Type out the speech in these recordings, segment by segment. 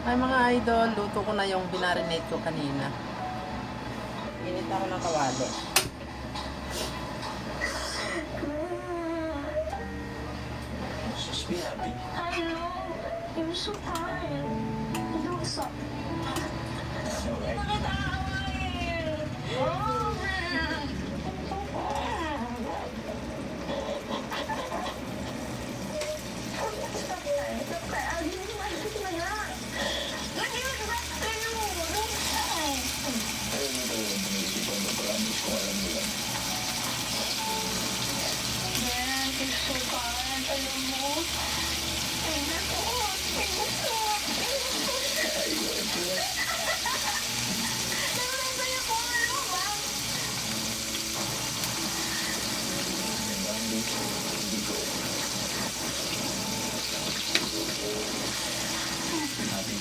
Ay mga idol, luto ko na yung binarinate ko kanina. Init ako ng kawali. Just be happy. I know. You're so tired. Don't stop. Alright. Bakit aawain? Oh, man. Stop tayo. Stop tayo. Agin mo, mahigit mo na. Lagi mo sa backtrack mo. Don't stop. Ayaw na talaga pag-isipan ko, promise ko alam mo lang. Man, you're so tired. Alam mo. Ay, naku. Ay, gusto. Ay, gusto. Nagsaya ko. Ano ba? Hindi ko. Happy.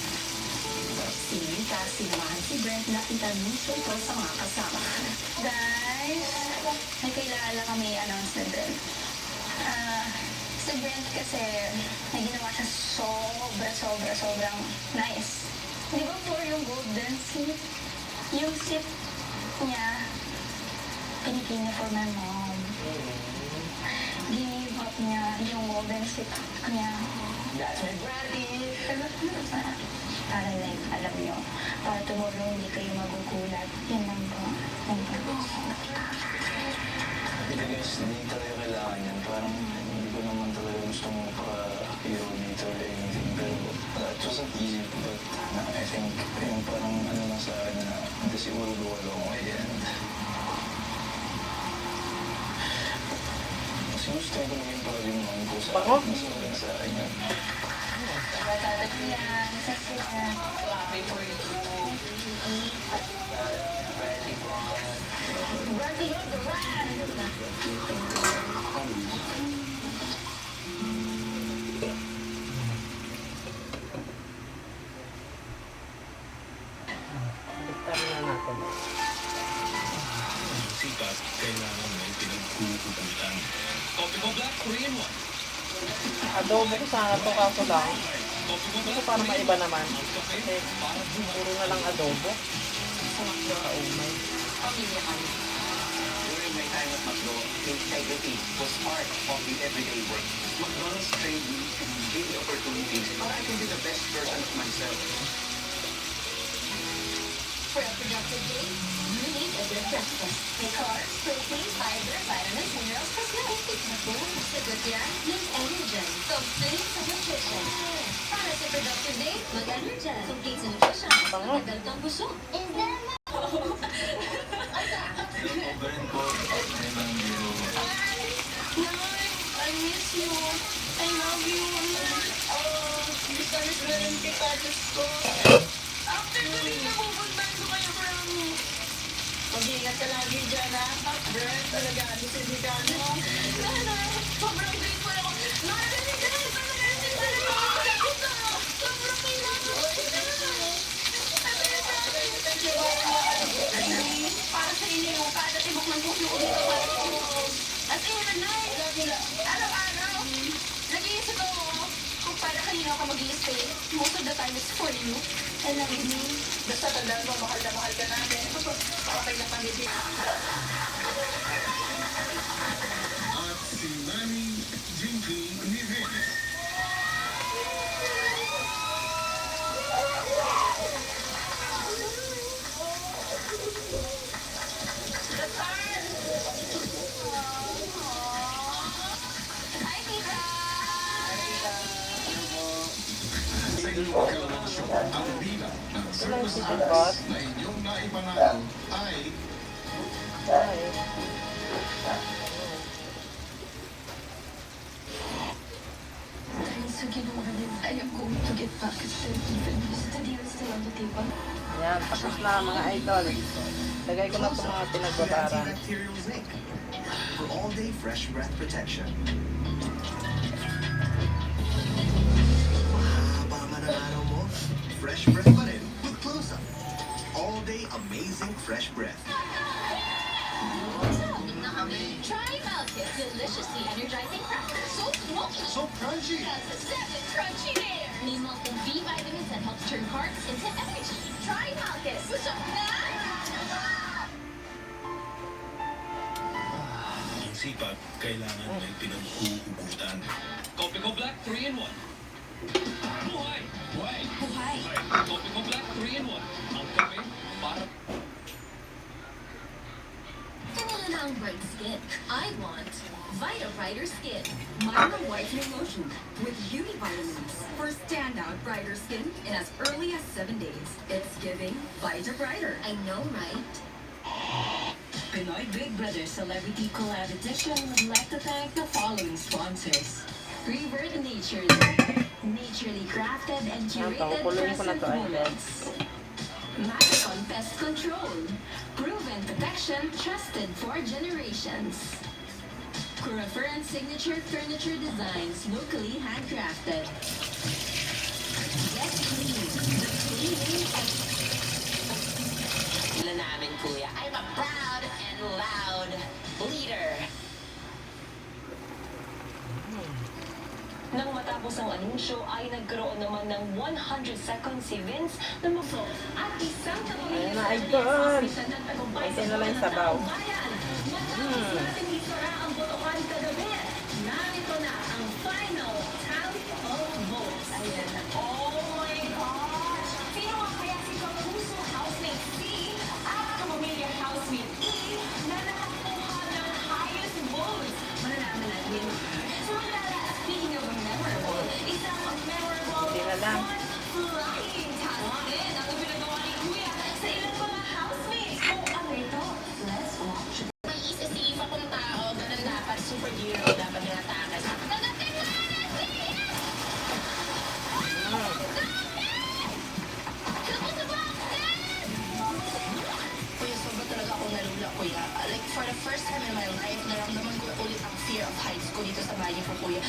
Kasimahan si Brent na itanuso ito sa mga kasama. Guys, may kailangan kami i-announce na Brent. Si Brent kasi may ginawa siya sobrang nice. Di ba for yung golden seat? Yung seat niya, pinipili niya for my mom. Give up niya yung golden seat niya. That's my Brandy! Para like, alam niyo, para tomorrow hindi kayo magugulat. Yan lang po. Thank you. Ito guys, hindi talaga kailangan yan. Parang hindi ko naman talaga gusto mo pa-hero dito or anything. Pero it wasn't easy. But I think yung parang ano lang sa akin na this will go a long way. And mas gusto ko naging parang yung mga ko sa Bango? akin. Mas maganda sa akin yan. Tatat yan. Sexy yan. Brandy, you're the one! Baliktad na natin. Sikat, kailangan may pinagkukutan. Coffee mo black, Korean one. Adobo ko sana to kaso lang. Coffee mo Gusto black, para Korean maiba one. naman. Cafe, Kasi puro na lang adobo. Sarap na kaumay. During my time at McDo, integrity was part of the everyday work. McDonald's trained me and gave me opportunities so I can be the best version of myself. For a productive day, you need a good breakfast. May carbs, protein, fiber, vitamins, minerals, plus milk. Naku, sagot yan, yung Energen. Complete sa nutrition. Para sa productive day, mag-Energen. Complete sa nutrition. Bango. Tagal kang busog. Is there Overend ko, may ibang hero. I miss you. I love you. Miss na rin kita. Diyos ko. After ko rin napupuntahan ko kayo, promise. Mag-ingat ka lagi dyan, ha? Brent, talaga, hindi ka, no? Sobrang grateful ako. Narinig ka lang talaga yung sinala ko. Sobrang kailangan ko. Thank you very much. Para sa inyo yung kada tibok ng puso ko dito para sa inyo. As in, araw-araw, nag-iisip ako kung para kanino ka mag-i-stay. Most of the time is for you. And I love you. Basta tandaan mo, mahal na mahal ka namin. Okay lang kami din. At si Manny Jinky Rivera. Hi, Tita! Sa inyong show, ang bilang ng service chicken ads pot. na inyong naipanalo ay Ay. Dahil sa ginawa niya, I am going to get back at them even if the deal is still on the table. Ayan, tapos na mga idol. Lagay ko na itong mga pinagbabaran. Antibacterial zinc for all-day fresh breath protection. Mahaba man ang araw mo, fresh breath pa rin with Close-Up. All-day amazing fresh breath. Try Malkit deliciously energizing crackers. So smoky. so crunchy. Has 7 crunchy layers. May multiple B vitamins that help turn hearts into energy. Try Malcus. Ang sipag, kailangan may pinaghuhugutan. Kopi ko Black 3-in-1. Buhay! Buhay! Buhay. Kopi ko Black 3-in-1. Ang kape para... Kanila na ang bright skin. I want Vita Brighter Skin. Myra Whitening Lotion with beauty vitamins. For standout brighter skin in as early as 7 days. It's giving Vita Brighter. I know, right? Pinoy Big Brother Celebrity Collab Edition would like to thank the following sponsors. Revert naturally crafted and curated kulungin ko na present to, idol. moments. Macacon Pest Control. Proven protection trusted for generations. Curaferan Signature Furniture Designs, locally handcrafted. Get clean. The cleaning Sila namin, kuya. I'm a proud and loud leader. Nang matapos ang anunsyo ay nagkaroon naman ng 100 seconds si Vince na magso at isang Ayan na, idol. Kain na lang yung sabaw. Matapos natin isara ang botohan kagabi, narito na ang final tally of votes. Ayan na. Oh my gosh! Sino nga kaya si Kapuso housemate C at Kamamilya housemate E na nakakuha ng highest votes? Malalaman natin. Samantala, speaking of memorable, isang memorable Hindi na lang. flying task din ang pinagawa ni Kuya sa ilang mga housemates. Kung ano ito, let's watch. May isa-safe akong tao. Ganun dapat. Superhero. Dapat tinatakas. Kuya, sobra talaga akong nalula, Kuya. Like, for the first time in my life, naramdaman ko ulit ang fear of heights ko dito sa bahay ko, Kuya.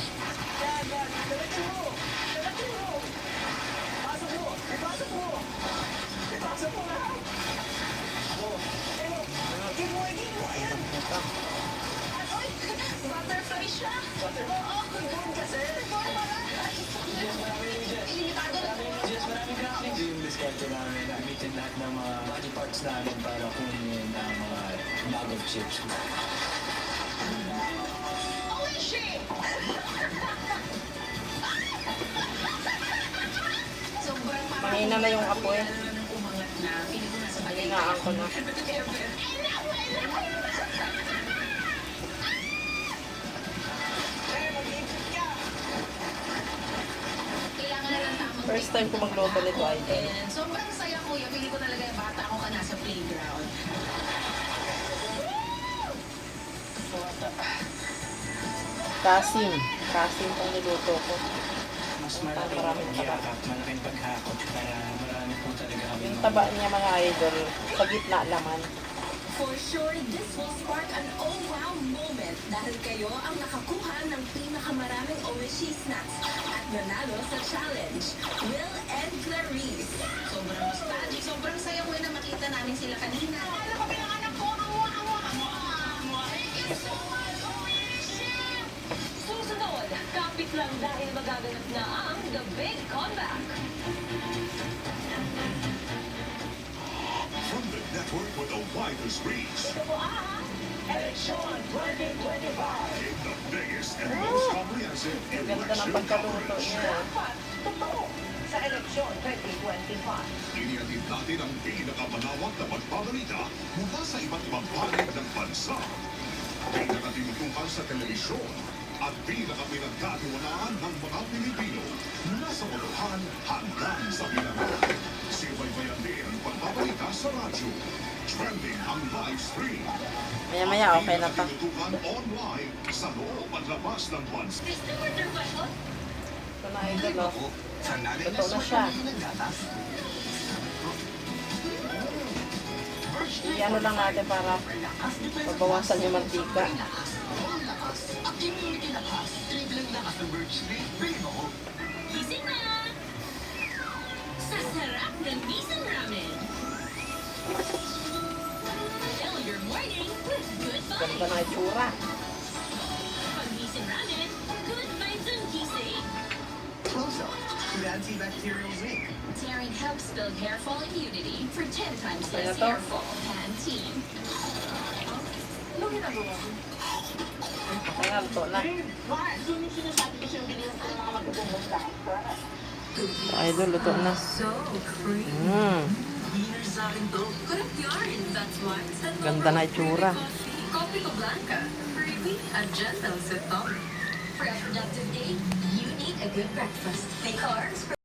Butterfly siya. Oo, doon kasi. Ilimitado na. Ito yung diskarte namin. Gamitin lahat ng mga body parts namin para kunin ang mga bag of chips. Oh, is she? Sobrang parang Mahina na yung apoy. nang umangat na. Feeling ko nasa bagay. Hinaan ko na. Kailangan na lang tamang First time ko magluto nito, idol. And sobrang saya, Kuya. Feeling ko talaga bata ako ka nasa playground. Kasim pang niluto ko. Mas Maraming malaking yakap, malaking paghakot para marami po talaga kami. Yung taba niya mga idol, sa gitna laman. For sure, this will spark an oh wow moment dahil kayo ang nakakuha ng pinakamaraming Oishi snacks at nanalo sa challenge. Will and Clarice. Sobrang nostalgic. Sobrang saya, Kuya, na makita namin sila kanina. Alam ko, pinanganak ko. Thank you so much, Oishi! Susunod, kapit lang dahil magaganap na ang The Big Comeback. From the network with the widest reach. Election 2025. Take the biggest and most comprehensive Ang ganda ng election pagkaluto coverage. niya. Totoo sa eleksyon 2025. Inihatid natin ang pinakamalawak na pagbabalita mula sa iba't ibang panig ng bansa. Pinakatinutukan sa telebisyon at pinakapinagkatiwalaan ng mga Pilipino mula sa botohan hanggang sa bilangan. Sibaybayan din ang pagbabalita sa radyo. Trending ang live stream. Maya-maya, okay na pa. Pinakatinutukan online sa loob at labas ng bansa. Ito na idol, oh. Totoo na siya. Iyan lang natin para pabawasan yung mantika. Gising na! Sa sarap ng Nissan Ramen. Fill your morning with good Ganda vibes. na itsura. Pag Nissan Ramen, good vibes ang gising. Close-up with antibacterial zinc. Tearing helps build hair fall immunity for 10 times Kaya less to? hair fall. Pantene. Ano ginagawa mo? Kaya luto na. Bakit? Doon yung sinasabi ko sa'yo binili ko ng mga matutubos na. Idol, luto na. So creamy. Winner sa akin to. Correct yarn. That's why it's the Ganda na itsura. Coffee Blanca. Creamy and gentle sa tongue. For a productive day, you need a good breakfast. Make carbs.